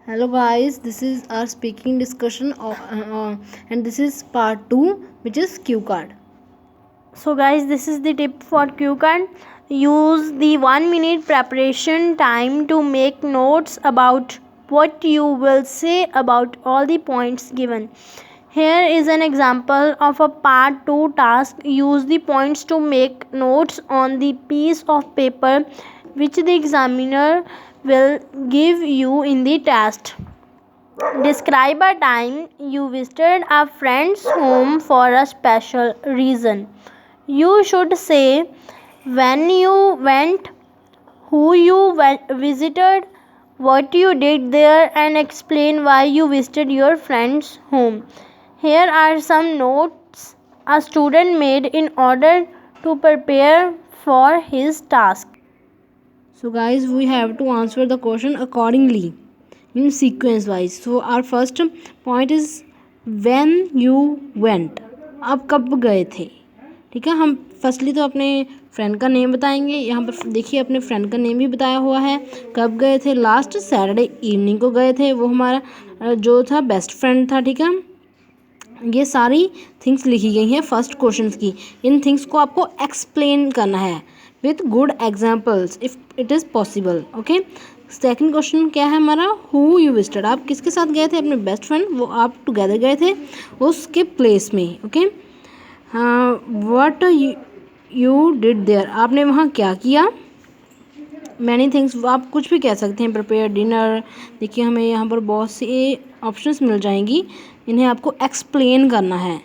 Hello guys, this is our speaking discussion and this is part 2, which is cue card. So guys, this is the tip for cue card. Use the 1 minute preparation time to make notes about what you will say about all the points given. Here is an example of a part 2 task. Use the points to make notes on the piece of paper which the examiner will give you in the test. Describe a time you visited a friend's home for a special reason. You should say when you went, who you visited, what you did there, and explain why you visited your friend's home. Here are some notes a student made in order to prepare for his task. So guys, we have to answer the question accordingly in sequence wise. So our first point is when you went. आप कब गए थे? ठीक है, हम firstly तो अपने friend का नेम बताएंगे. यहाँ पर देखिए अपने फ्रेंड का नेम भी बताया हुआ है. कब गए थे? लास्ट सैटरडे इवनिंग को गए थे. वो हमारा जो था बेस्ट फ्रेंड था. ठीक है, ये सारी थिंग्स लिखी गई हैं फर्स्ट क्वेश्चन की. इन थिंग्स को आपको एक्सप्लेन करना है with good examples if it is possible. Okay, second question क्या है हमारा? Who you visited. आप किसके साथ गए थे? अपने बेस्ट फ्रेंड, वो आप टुगेदर गए थे उसके प्लेस में. Okay, what you did there. आपने वहाँ क्या किया? मैनी थिंग्स, आप कुछ भी कह सकते हैं. Prepare dinner. देखिए हमें यहाँ पर बहुत सी ऑप्शंस मिल जाएंगी, इन्हें आपको एक्सप्लेन करना है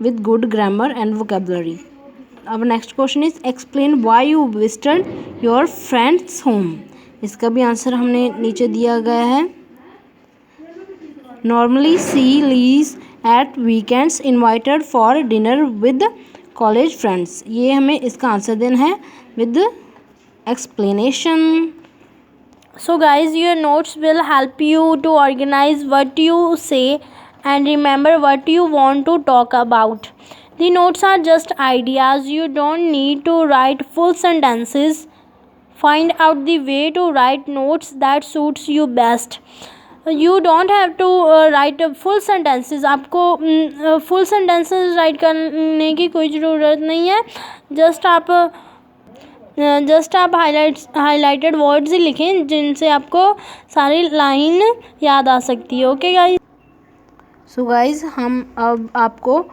with good grammar and vocabulary. अब next question is explain why you visited your friends home. इसका भी आंसर हमने नीचे दिया गया है. Normally she lease at weekends invited for dinner with college friends. ये हमें इसका आंसर देना है with explanation. So guys, your notes will help you to organize what you say and remember what you want to talk about. The notes are just ideas. You don't need to write full sentences. Find out the way to write notes that suits you best. You don't have to write full sentences. आपको full sentences write करने की कोई ज़रूरत नहीं है. Just आप highlighted words ही लिखें जिनसे आपको सारी लाइन याद आ सकती है. Okay guys. सो गाइज, हम अब आपको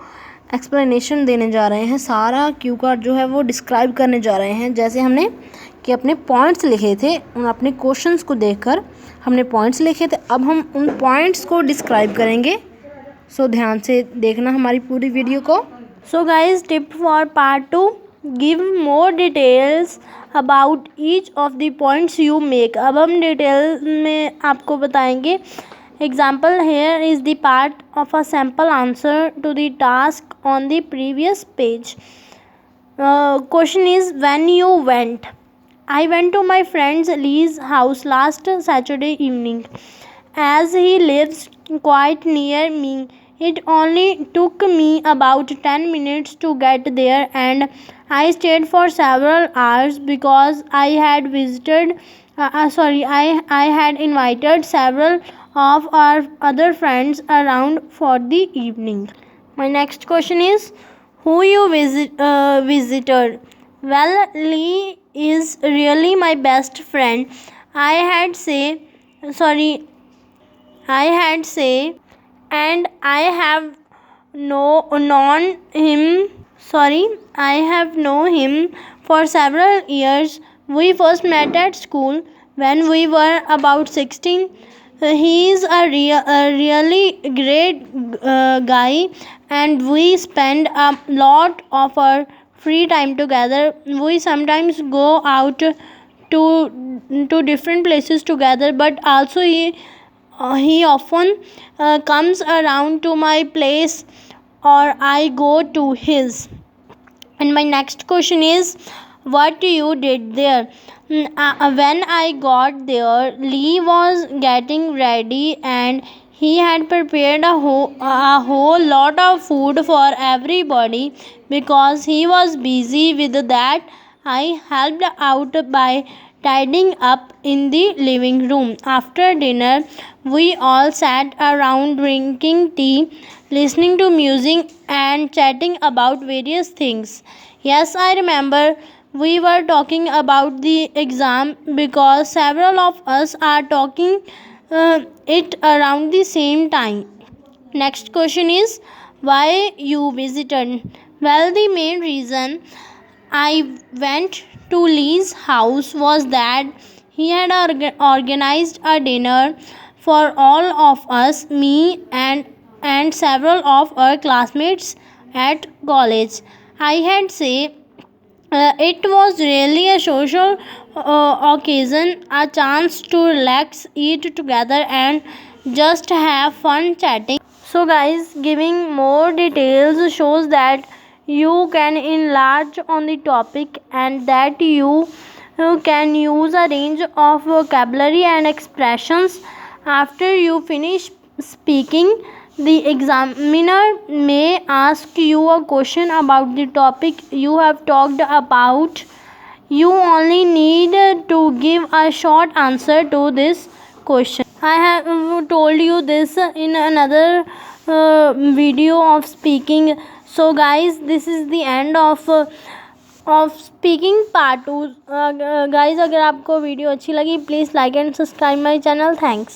एक्सप्लेनेशन देने जा रहे हैं. सारा क्यू कार्ड जो है वो डिस्क्राइब करने जा रहे हैं. जैसे हमने कि अपने पॉइंट्स लिखे थे, उन अपने क्वेश्चंस को देखकर हमने पॉइंट्स लिखे थे. अब हम उन पॉइंट्स को डिस्क्राइब करेंगे. सो ध्यान से देखना हमारी पूरी वीडियो को. So guys, tip for part 2, give more details about each of the points you make. अब हम डिटेल में आपको बताएंगे. Example, here is the part of a sample answer to the task on the previous page. Question is when you went. I went to my friend Lee's house last Saturday evening. As he lives quite near me, it only took me about 10 minutes to get there, and I stayed for several hours because I had I had invited several of our other friends around for the evening. My next question is who you visited. Well, Lee is really my best friend. I had say, and I have known him. I have known him for several years. We first met at school when we were about 16. He is a really great guy, and we spend a lot of our free time together. We sometimes go out to different places together, but also he often comes around to my place or I go to his. And my next question is what you did there. When I got there, Lee was getting ready and he had prepared a whole lot of food for everybody. Because he was busy with that, I helped out by tidying up in the living room. After dinner, we all sat around drinking tea, listening to music, and chatting about various things. Yes, I remember we were talking about the exam because several of us are talking it around the same time. Next question is why you visited? Well, the main reason I went to Lee's house was that he had organized a dinner for all of us, me and several of our classmates at college. I had say it was really a social occasion, a chance to relax, eat together, and just have fun chatting. So, guys, giving more details shows that you can enlarge on the topic and that you can use a range of vocabulary and expressions. After you finish speaking, the examiner may ask you a question about the topic you have talked about. You only need to give a short answer to this question. I have told you this in another video of speaking. So guys, this is the end of speaking part 2. Guys, अगर आपको video अच्छी लगी please like and subscribe my channel. Thanks.